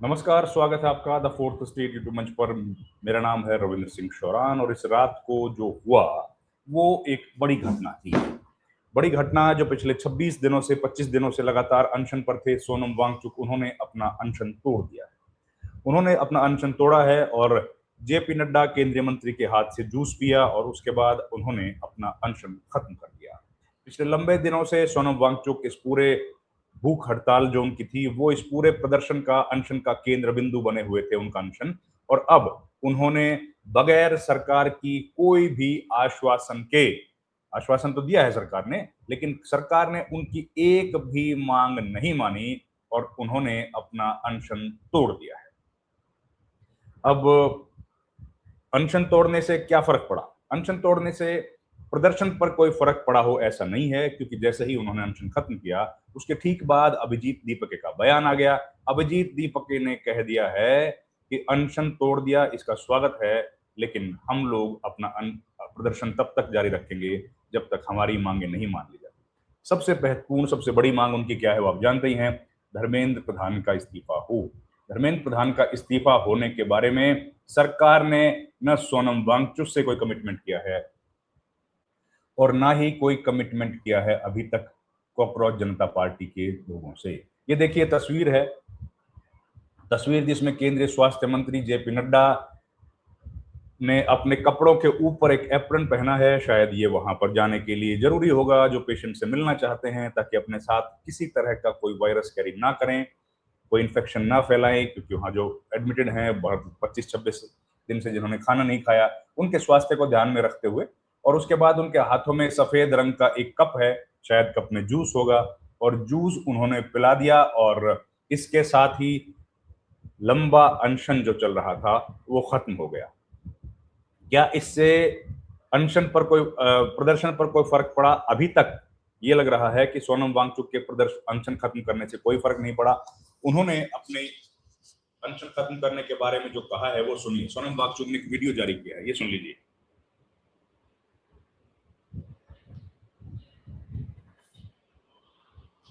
नमस्कार, स्वागत है आपका द फोर्थ स्टेट यूट्यूब मंच पर। मेरा नाम है रविंद्र सिंह शौरान और इस रात को जो हुआ वो एक बड़ी घटना थी। बड़ी घटना जो पिछले 26 दिनों से 25 दिनों से लगातार अनशन पर थे सोनम वांगचुक, उन्होंने अपना अनशन तोड़ दिया है। उन्होंने अपना अनशन तोड़ा है और जेपी नड्डा केंद्रीय मंत्री के हाथ से जूस पिया और उसके बाद उन्होंने अपना अनशन खत्म कर दिया। पिछले लंबे दिनों से सोनम वांगचुक इस पूरे भूख हड़ताल जो उनकी थी वो इस पूरे प्रदर्शन का अनशन का केंद्र बिंदु बने हुए थे उनका अनशन। और अब उन्होंने बगैर सरकार की कोई भी आश्वासन तो दिया है सरकार ने, लेकिन सरकार ने उनकी एक भी मांग नहीं मानी और उन्होंने अपना अनशन तोड़ दिया है। अब अनशन तोड़ने से क्या फर्क पड़ा? अनशन तोड़ने से प्रदर्शन पर कोई फर्क पड़ा हो ऐसा नहीं है, क्योंकि जैसे ही उन्होंने अनशन खत्म किया उसके ठीक बाद अभिजीत दीपके का बयान आ गया। अभिजीत दीपके ने कह दिया है कि अनशन तोड़ दिया, इसका स्वागत है, लेकिन हम लोग अपना प्रदर्शन तब तक जारी रखेंगे जब तक हमारी मांगे नहीं मान ली जाती। सबसे महत्वपूर्ण सबसे बड़ी मांग उनकी क्या है वो आप जानते ही हैं, धर्मेंद्र प्रधान का इस्तीफा हो। धर्मेंद्र प्रधान का इस्तीफा होने के बारे में सरकार ने न सोनम वांगचुक से कोई कमिटमेंट किया है और ना ही कोई कमिटमेंट किया है अभी तक कॉकरोच जनता पार्टी के लोगों से। ये देखिए तस्वीर जिसमें केंद्रीय स्वास्थ्य मंत्री जेपी नड्डा ने अपने कपड़ों के ऊपर एक एप्रन पहना है। शायद ये वहां पर जाने के लिए जरूरी होगा, जो पेशेंट से मिलना चाहते हैं, ताकि अपने साथ किसी तरह का कोई वायरस कैरी ना करें, कोई इन्फेक्शन ना फैलाएं, क्योंकि वहाँ जो एडमिटेड हैं 25-26 दिन से जिन्होंने खाना नहीं खाया, उनके स्वास्थ्य को ध्यान में रखते हुए। और उसके बाद उनके हाथों में सफेद रंग का एक कप है, शायद कप में जूस होगा, और जूस उन्होंने पिला दिया। और इसके साथ ही लंबा अनशन जो चल रहा था वो खत्म हो गया। क्या इससे अनशन पर कोई प्रदर्शन पर कोई फर्क पड़ा? अभी तक ये लग रहा है कि सोनम वांगचुक के प्रदर्शन अनशन खत्म करने से कोई फर्क नहीं पड़ा। उन्होंने अपने अनशन खत्म करने के बारे में जो कहा है वो सुनिए। सोनम वांगचुक ने एक वीडियो जारी किया है, ये सुन लीजिए।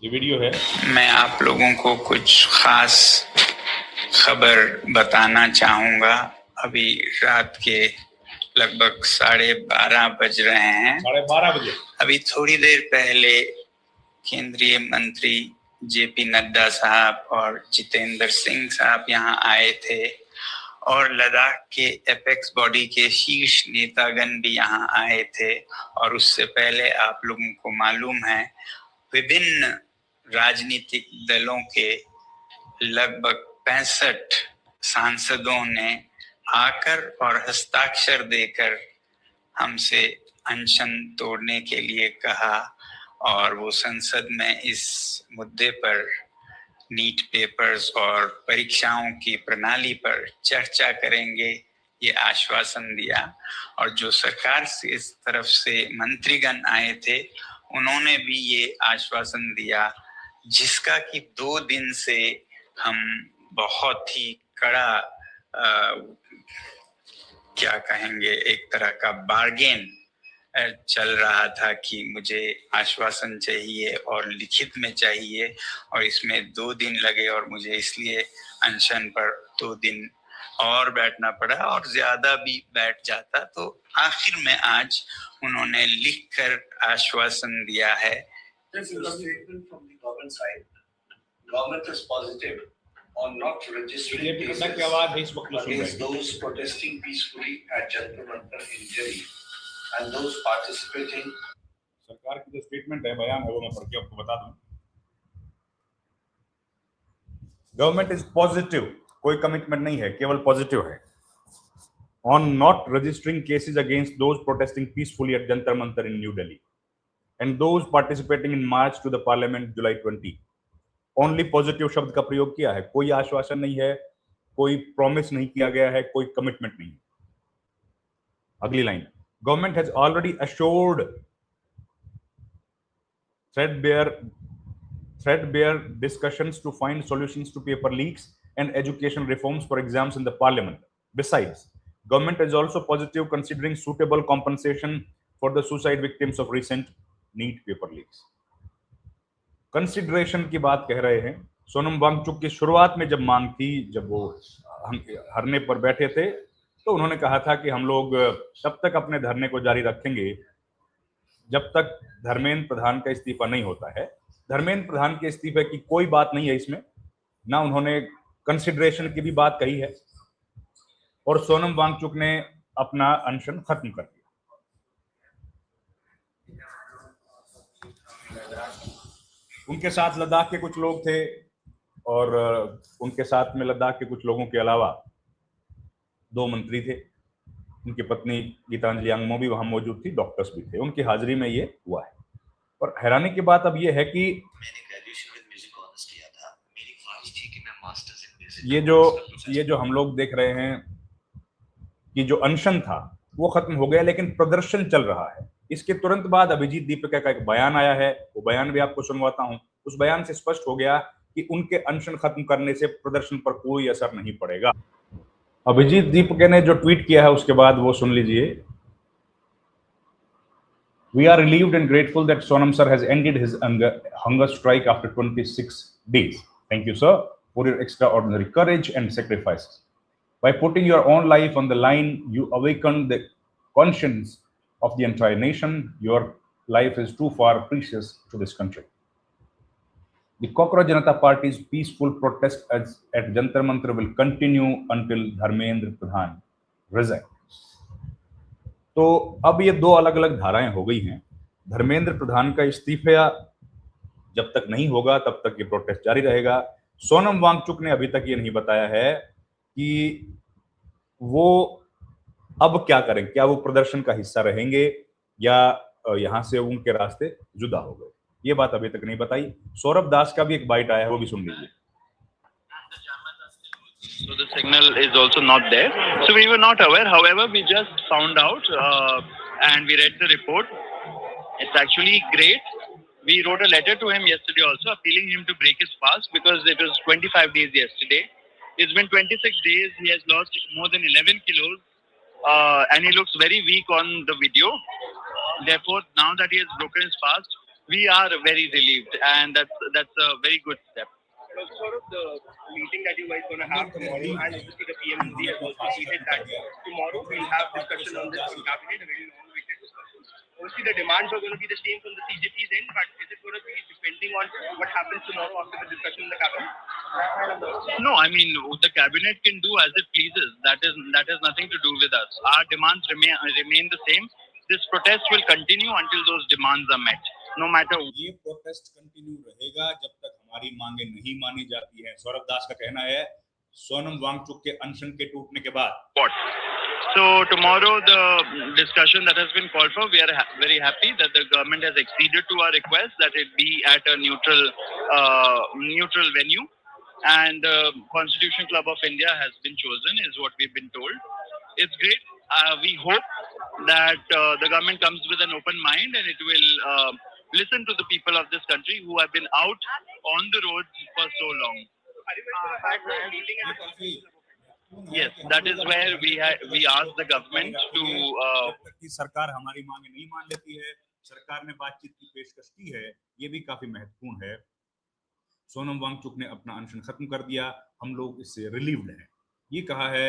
ये वीडियो है। मैं आप लोगों को कुछ खास खबर बताना चाहूंगा। अभी रात के लगभग 12:30 बज रहे हैं। 12:30 बजे अभी थोड़ी देर पहले केंद्रीय मंत्री जेपी नड्डा साहब और जितेंद्र सिंह साहब यहाँ आए थे और लद्दाख के एपेक्स बॉडी के शीर्ष नेतागण भी यहाँ आए थे। और उससे पहले आप लोगों को मालूम है विभिन्न राजनीतिक दलों के लगभग 65 सांसदों ने आकर और हस्ताक्षर देकर हमसे अनशन तोड़ने के लिए कहा। और वो संसद में इस मुद्दे पर नीट पेपर्स और परीक्षाओं की प्रणाली पर चर्चा करेंगे, ये आश्वासन दिया। और जो सरकार से इस तरफ से मंत्रीगण आए थे उन्होंने भी ये आश्वासन दिया, जिसका कि 2 दिन से हम बहुत ही कड़ा क्या कहेंगे, एक तरह का बार्गेन चल रहा था कि मुझे आश्वासन चाहिए और लिखित में चाहिए। और इसमें 2 दिन लगे और मुझे इसलिए अनशन पर 2 दिन और बैठना पड़ा, और ज्यादा भी बैठ जाता तो आखिर में आज उन्होंने लिखकर आश्वासन दिया है। Government is positive on not registering cases against those protesting peacefully at Jantar Mantar in Delhi and those participating. सरकार की जो स्टेटमेंट है, बयान है, वो मैं पढ़ के आपको बता दूं। गवर्नमेंट इज पॉजिटिव, कोई कमिटमेंट नहीं है, केवल पॉजिटिव है। On not registering cases against those protesting peacefully at Jantar Mantar in New Delhi and those participating in march to the parliament July 20। Only positive शब्द का प्रयोग किया है, कोई आश्वासन नहीं है, कोई प्रॉमिस नहीं किया गया है, कोई कमिटमेंट नहीं। अगली line, government has already assured threadbare discussions to find solutions to paper leaks and education reforms for exams in the parliament. Besides, government is also positive considering suitable compensation for the suicide victims of recent NEET paper leaks. Consideration की बात कह रहे हैं, सोनम वांगचुक की शुरुआत में जब मांग थी, जब वो धरने पर बैठे थे, तो उन्होंने कहा था कि हम लोग तब तक अपने धरने को जारी रखेंगे जब तक धर्मेंद्र प्रधान का इस्तीफा नहीं होता है। धर्मेंद्र प्रधान के इस्तीफे की कोई बात नहीं है इसमें, ना उन्होंने कंसिडरेशन की भी बात कही है, और सोनम वांगचुक ने अपना अनशन खत्म कर दिया। उनके साथ लद्दाख के कुछ लोग थे, और उनके साथ में लद्दाख के कुछ लोगों के अलावा 2 मंत्री थे। उनकी पत्नी गीतांजलि आंगमो भी वहां मौजूद थी, डॉक्टर्स भी थे। उनकी हाजिरी में ये हुआ है। और हैरानी की बात अब ये है कि मैंने ग्रेजुएशन विद म्यूजिक ऑनर्स किया था। मेरी ख्वाहिश थी कि मैं मास्टर्स इन म्यूजिक ये जो हम लोग देख रहे हैं कि जो अनशन था वो खत्म हो गया, लेकिन प्रदर्शन चल रहा है। इसके तुरंत बाद अभिजीत दीपक का एक बयान आया है, वो बयान भी आपको सुनवाता हूं। उस बयान से स्पष्ट हो गया कि उनके अनशन खत्म करने से प्रदर्शन पर कोई असर नहीं पड़ेगा। अभिजीत दीपक ने जो ट्वीट किया है उसके बाद वो सुन लीजिए। We are relieved and grateful that Sonam sir has ended his hunger strike after 26 days. Thank you, sir, for your extraordinary courage and sacrifices. By putting your own life on the line, you awakened the conscience of the entire nation. Your life is too far precious to this country. The Cockroach Janata Party's peaceful protest at Jantar Mantar will continue until Dharmendra Pradhan resigns. तो अब ये 2 अलग अलग धाराएं हो गई हैं। धर्मेंद्र प्रधान का इस्तीफा जब तक नहीं होगा तब तक ये प्रोटेस्ट जारी रहेगा। सोनम वांगचुक ने अभी तक ये नहीं बताया है कि वो अब क्या करें, क्या वो प्रदर्शन का हिस्सा रहेंगे या यहां से उनके रास्ते जुदा हो गए, ये बात अभी तक नहीं बताई। सौरभ दास का भी एक बाइट आया है, वो भी सुन लीजिए। So the signal is also not there. So we were not aware. However, we just found out and we read the report. It's actually great. We wrote a letter to him yesterday also, appealing him to break his fast because it was 25 days yesterday. It's been 26 days. He has lost more than 11 kilos and he looks very weak on the video. Therefore, now that he has broken his fast, we are very relieved, and that's a very good step. Sort of the meeting that you guys going to have tomorrow, and obviously the PMC has also stated that tomorrow we'll have discussion on this on cabinet, a very long-awaited discussion. Obviously the demands are going to be the same from the CJP's end, but is it going to be depending on what happens tomorrow after the discussion in the cabinet? No, I mean the cabinet can do as it pleases. That has nothing to do with us. Our demands remain the same. This protest will continue until those demands are met. No matter. ये protest continue रहेगा जब तक हमारी मांगे नहीं मानी जाती है। सौरभ दास का कहना है सोनम वांगचुक के अनशन के टूटने के बाद। What? So tomorrow the discussion that has been called for, we are very happy that the government has acceded to our request that it be at a neutral venue, and the Constitution Club of India has been chosen, is what we've been told. It's great. We hope that the government comes with an open mind and it will listen to the people of this country who have been out on the roads for so long. Yes, that is where we asked the government to सरकार हमारी मांगे नहीं मान लेती है, सरकार ने बातचीत की पेशकश की है, ये भी काफी महत्वपूर्ण है। सोनम वांगचुक ने अपना अनशन खत्म कर दिया, हम लोग इससे रिलीव्ड हैं, ये कहा है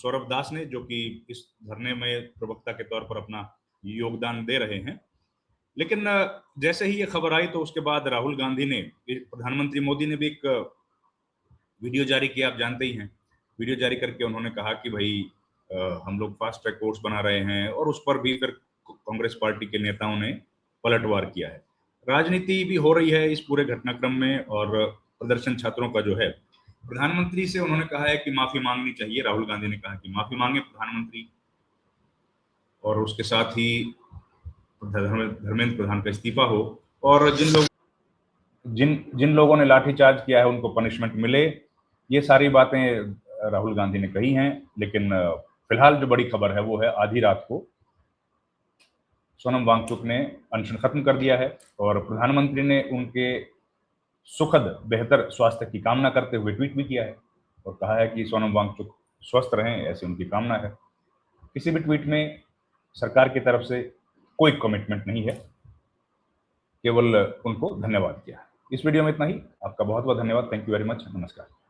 सौरभ दास ने, जो कि इस धरने में प्रवक्ता के तौर पर अपना योगदान दे रहे हैं। लेकिन जैसे ही ये खबर आई तो उसके बाद राहुल गांधी ने, प्रधानमंत्री मोदी ने भी एक वीडियो जारी किया, आप जानते ही हैं। वीडियो जारी करके उन्होंने कहा कि भाई हम लोग फास्ट ट्रैक कोर्ट्स बना रहे हैं, और उस पर भी फिर कांग्रेस पार्टी के नेताओं ने पलटवार किया है। राजनीति भी हो रही है इस पूरे घटनाक्रम में, और प्रदर्शन छात्रों का जो है, प्रधानमंत्री से उन्होंने कहा है कि माफी मांगनी चाहिए। राहुल गांधी ने कहा कि माफी मांगे प्रधानमंत्री, और उसके साथ ही धर्मेंद्र प्रधान का इस्तीफा हो, और जिन लोगों ने लाठीचार्ज किया है उनको पनिशमेंट मिले। ये सारी बातें राहुल गांधी ने कही हैं। लेकिन फिलहाल जो बड़ी खबर है वो है आधी रात को सोनम वांगचुक ने अनशन खत्म कर दिया है, और प्रधानमंत्री ने उनके सुखद बेहतर स्वास्थ्य की कामना करते हुए ट्वीट भी किया है, और कहा है कि सोनम वांगचुक स्वस्थ रहें, ऐसी उनकी कामना है। किसी भी ट्वीट में सरकार की तरफ से कोई कमिटमेंट नहीं है, केवल उनको धन्यवाद किया है। इस वीडियो में इतना ही। आपका बहुत बहुत धन्यवाद। Thank you very much. नमस्कार।